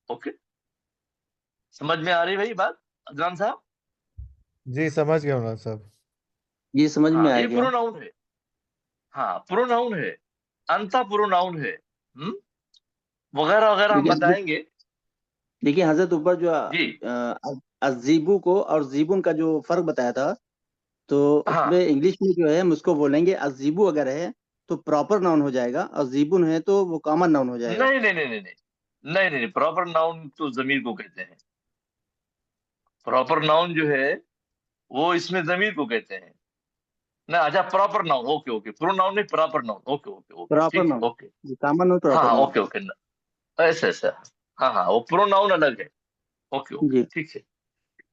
اوکے، سمجھ میں آ رہی بھائی بات عدنان صاحب؟ جی سمجھ گیا مولانا صاحب. یہ سمجھ میں ہاں آ یہ گیا. پروناؤن ہے. ہاں پروناؤن ہے. انتا پروناؤن ہے. وغیرہ وغیرہ ہم بتائیں گے. دیکھیے حضرت اوپر جو جی عزیبو کو اور زیبن کا جو فرق بتایا تھا، تو اس ہاں، میں انگلش میں جو ہے ہم اس کو بولیں گے عزیبو اگر ہے تو پراپر ناؤن ہو جائے گا، اور زیبن ہے تو وہ کامن ناؤن ہو جائے گا. نہیں نہیں نہیں نہیں نہیں نہیں، پراپر ناؤن تو ضمیر کو کہتے ہیں. پراپر ناؤن جو ہے وہ اس میں ضمیر کو کہتے ہیں. نہ اچھا proper noun, okay okay. Pronoun نہیں، proper noun. Okay okay okay, proper ٹھیک ہے، ناؤن، اوکے. کامن ناؤن ہاں پراپر ہاں، ناؤن. اوکے اوکے، ایسا ایسا. ہاں ہاں، وہ پرو ناؤن الگ ہے. اوکے اوکے، جی ٹھیک ہے.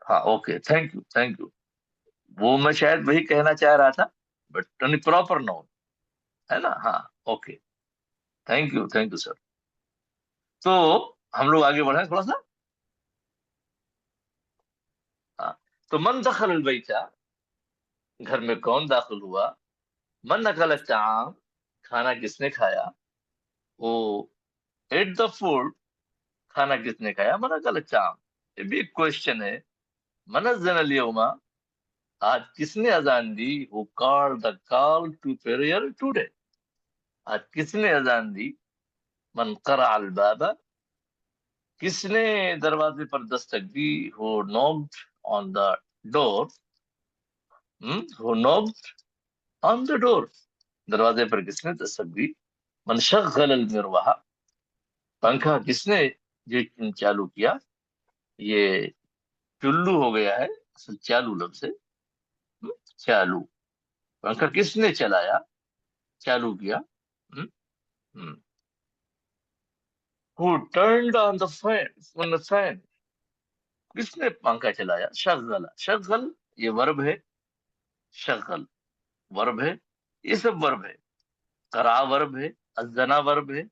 ہاں okay, thank you thank you. وہ میں شاید وہی کہنا چاہ رہا تھا، بٹ پراپر ناؤن ہے نا. ہاں اوکے، تھینک یو سر. تو ہم لوگ آگے بڑھیں تھوڑا سا. ہاں تو من دخل البیت، گھر میں کون داخل ہوا. من اکل الطعام، کھانا کس نے کھایا. وہ ایٹ دا فوڈ، کھانا کس نے کھایا. من اکل الطعام، یہ بھی ایک کوشچن ہے. من الزن اليوم، آج کس نے اذان دی؟ who called the call to prayer today. آج کس نے اذان دی؟ من قرع الباب. کس نے دروازے پر دستک دی؟ who knocked on the door. who knocked on the door. دروازے پر کس نے دستک دی؟ من شغل المروحہ. پنکھا کس نے جو چالو کیا؟ یہ چلو ہو گیا ہے، اصل چالو لفظ ہے، چالو. پنکھا کس نے چلایا، چالو کیا؟ who turned on the fan. کس نے پنکھا چلایا؟ شغل. شغل یہ ورب ہے، شغل ورب ہے، یہ سب ورب ہے. قرا ورب ہے، ازنا ورب ہے،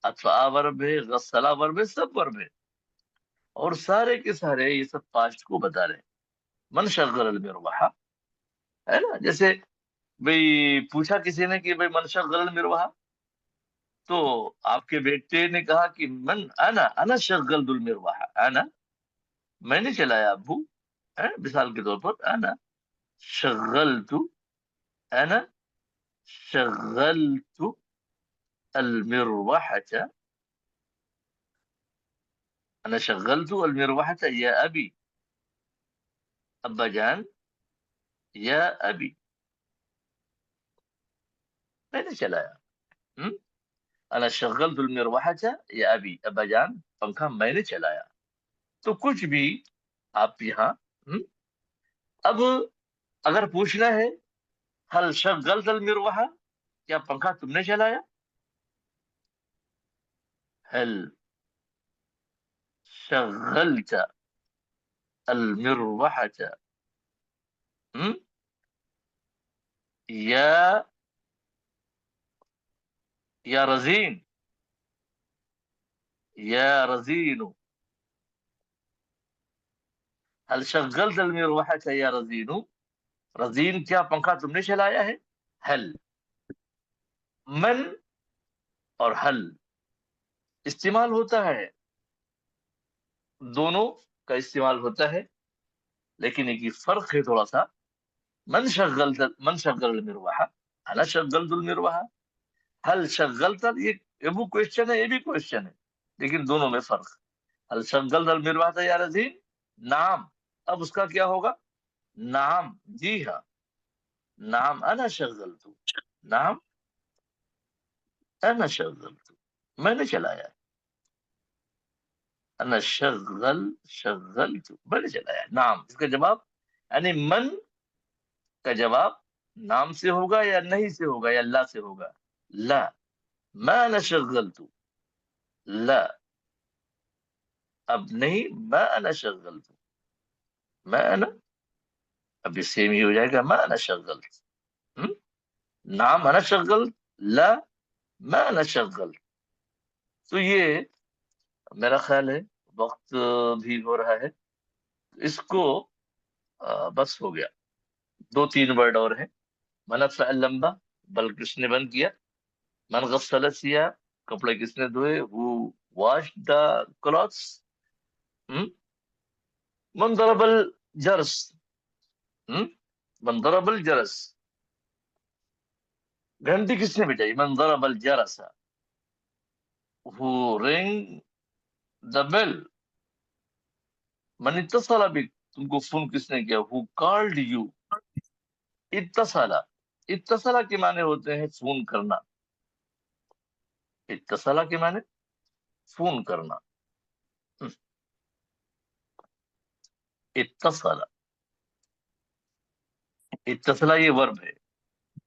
اطفا ورب ہے، غسلا ورب ہے، سب ورب ہے. اور سارے کے سارے یہ سب پاسٹ کو بتا رہے ہیں. من شغل المروحہ ہے نا. جیسے بھئی پوچھا کسی نے کہ بھئی من شغل المروحہ، تو آپ کے بیٹے نے کہا کہ من انا شغلت المروحہ، انا میں نے چلایا ابو. مثال کے طور پر انا شغلت المروحة. انا شغلت المروحة یا ابی، ابا جان یا ابی، میں نے چلایا. انا شغلت المروحة یا ابی، ابا جان پنکھا میں نے چلایا. تو کچھ بھی آپ یہاں اب اگر پوچھنا ہے هل شغلت المروحة، کیا پنکھا تم نے چلایا؟ هل شغلت المروحة یا رزین، یا رزین، هل شغلت المروحة یا رزین. رزین کیا پنکھا تم نے چلایا ہے؟ هل. من اور هل استعمال ہوتا ہے، دونوں کا استعمال ہوتا ہے، لیکن ایک فرق ہے تھوڑا سا. من شغل المروحة، انا شغلت المروحة. هل شغلت یہ وہ کوشچن ہے، یہ بھی کوشچن ہے، لیکن دونوں میں فرق. هل شغلت المروحة یا رزین، نعم. اب اس کا کیا ہوگا؟ نعم، جی ہاں، نعم انا شغلت، نعم انا شغلت، میں نے چلایا. انا شغلت میں نے چلایا. نعم اس کا جواب یعنی من کا جواب نام سے ہوگا یا نہیں سے ہوگا یا لا سے ہوگا؟ لا. ما انا شغلت، لا. اب نہیں، ما انا شغلت، ما انا اب یہ سیم ہی ہو جائے گا. ما انا شغلت. نعم انا شغلت، لا ما انا شغلت. تو یہ میرا خیال ہے وقت بھی ہو رہا ہے، اس کو بس ہو گیا. 2-3 ورڈ اور ہیں. من افعل لمبا، بل کس نے بند کیا؟ من غسل سیا، کپڑے کس نے دھوئے؟ who washed the clothes. من ضرب الجرس، من ضرب الجرس، گھنٹی کس نے بجائی؟ من ضرب الجرس. who rang the bell. من اتصل بک، تم کو فون کس نے کیا؟ who called you. اتصل، اتصل کے معنی ہوتے ہیں فون کرنا. اتصل کے معنی فون کرنا. اتصل، اتصل یہ ورب ہے،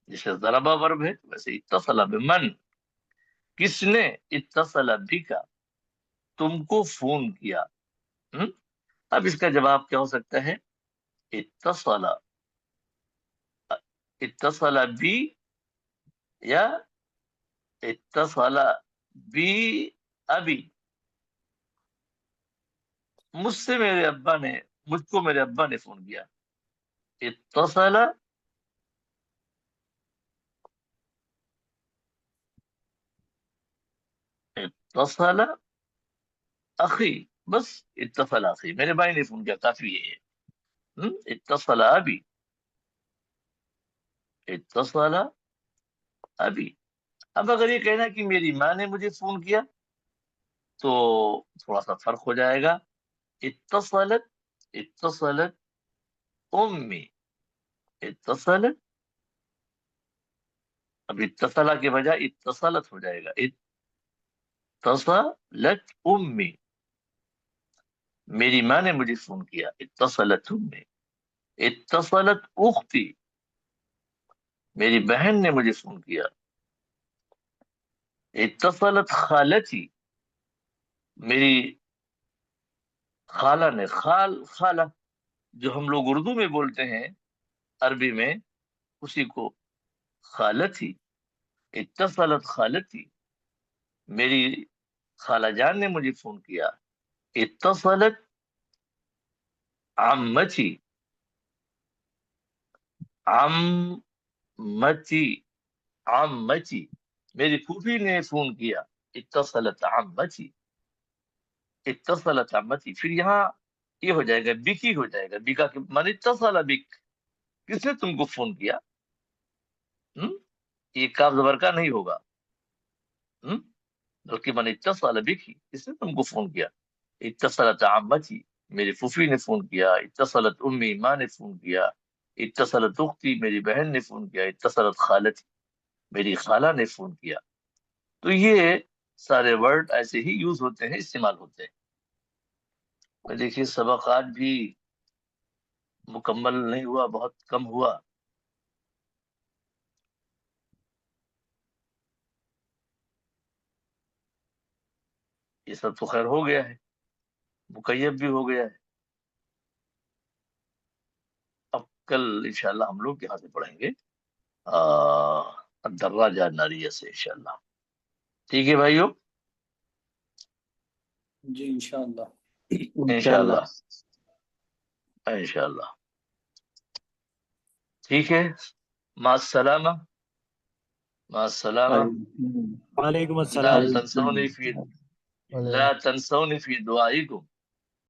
جیسے ضربہ ورب ہے ویسے اتصل بمن، کس نے؟ اتصل بک، تم کو فون کیا. اب اس کا جواب کیا ہو سکتا ہے؟ اتصل، اتصل بی یا اتصل بی ابی. مجھ سے میرے ابا نے، مجھ کو میرے ابا نے فون کیا. اتصل اتصل اخی، بس اتصل اخی، میرے بھائی نے فون کیا، کافی ہے. اتصل ابی، اتصل ابھی. اب اگر یہ کہنا کہ میری ماں نے مجھے فون کیا تو تھوڑا سا فرق ہو جائے گا. اتصلت امی. اتصلت، اب اتصلا کے بجائے اتصلت ہو جائے گا. اتصلت امی، میری ماں نے مجھے فون کیا. اتصلت امی. اتصلت اختی، میری بہن نے مجھے فون کیا. اتصلت خالتی، میری خالہ نے. خالہ جو ہم لوگ اردو میں بولتے ہیں، عربی میں اسی کو خالتی. اتصلت خالتی، میری خالہ جان نے مجھے فون کیا. اتصلت عمتی. عمتی، عمتی، میری پھوپھی نے فون کیا. اتصلت عمتی. اتصلت عمتی. پھر یہاں یہ ہو جائے گا بکی ہو جائے گا. بکا کے من اتصل بک، کس نے تم کو فون کیا؟ یہ کاف زبر کا نہیں ہوگا، بلکہ من اتصل بکی، کس نے تم کو فون کیا؟ اتصلت عمتی، میری پھوپھی نے فون کیا. اتصلت امی، ماں نے فون کیا. اتصلت اختی، میری بہن نے فون کیا. اتصلت خالتی، میری خالہ نے فون کیا. تو یہ سارے ورڈ ایسے ہی یوز ہوتے ہیں، استعمال ہوتے ہیں. دیکھیے سبق آج بھی مکمل نہیں ہوا، بہت کم ہوا. یہ سب تو خیر ہو گیا ہے، مکیب بھی ہو گیا ہے. اب کل انشاءاللہ ہم لوگ یہاں سے پڑھیں گے الدراجہ ناریہ سے انشاءاللہ. ٹھیک ہے بھائیو، جی انشاءاللہ. انشاءاللہ انشاءاللہ. ٹھیک ہے، مع السلامہ. مع السلامہ. وعلیکم لا السلام. تنسونی فی وعلیکم لا تنسونی فی دعائکم.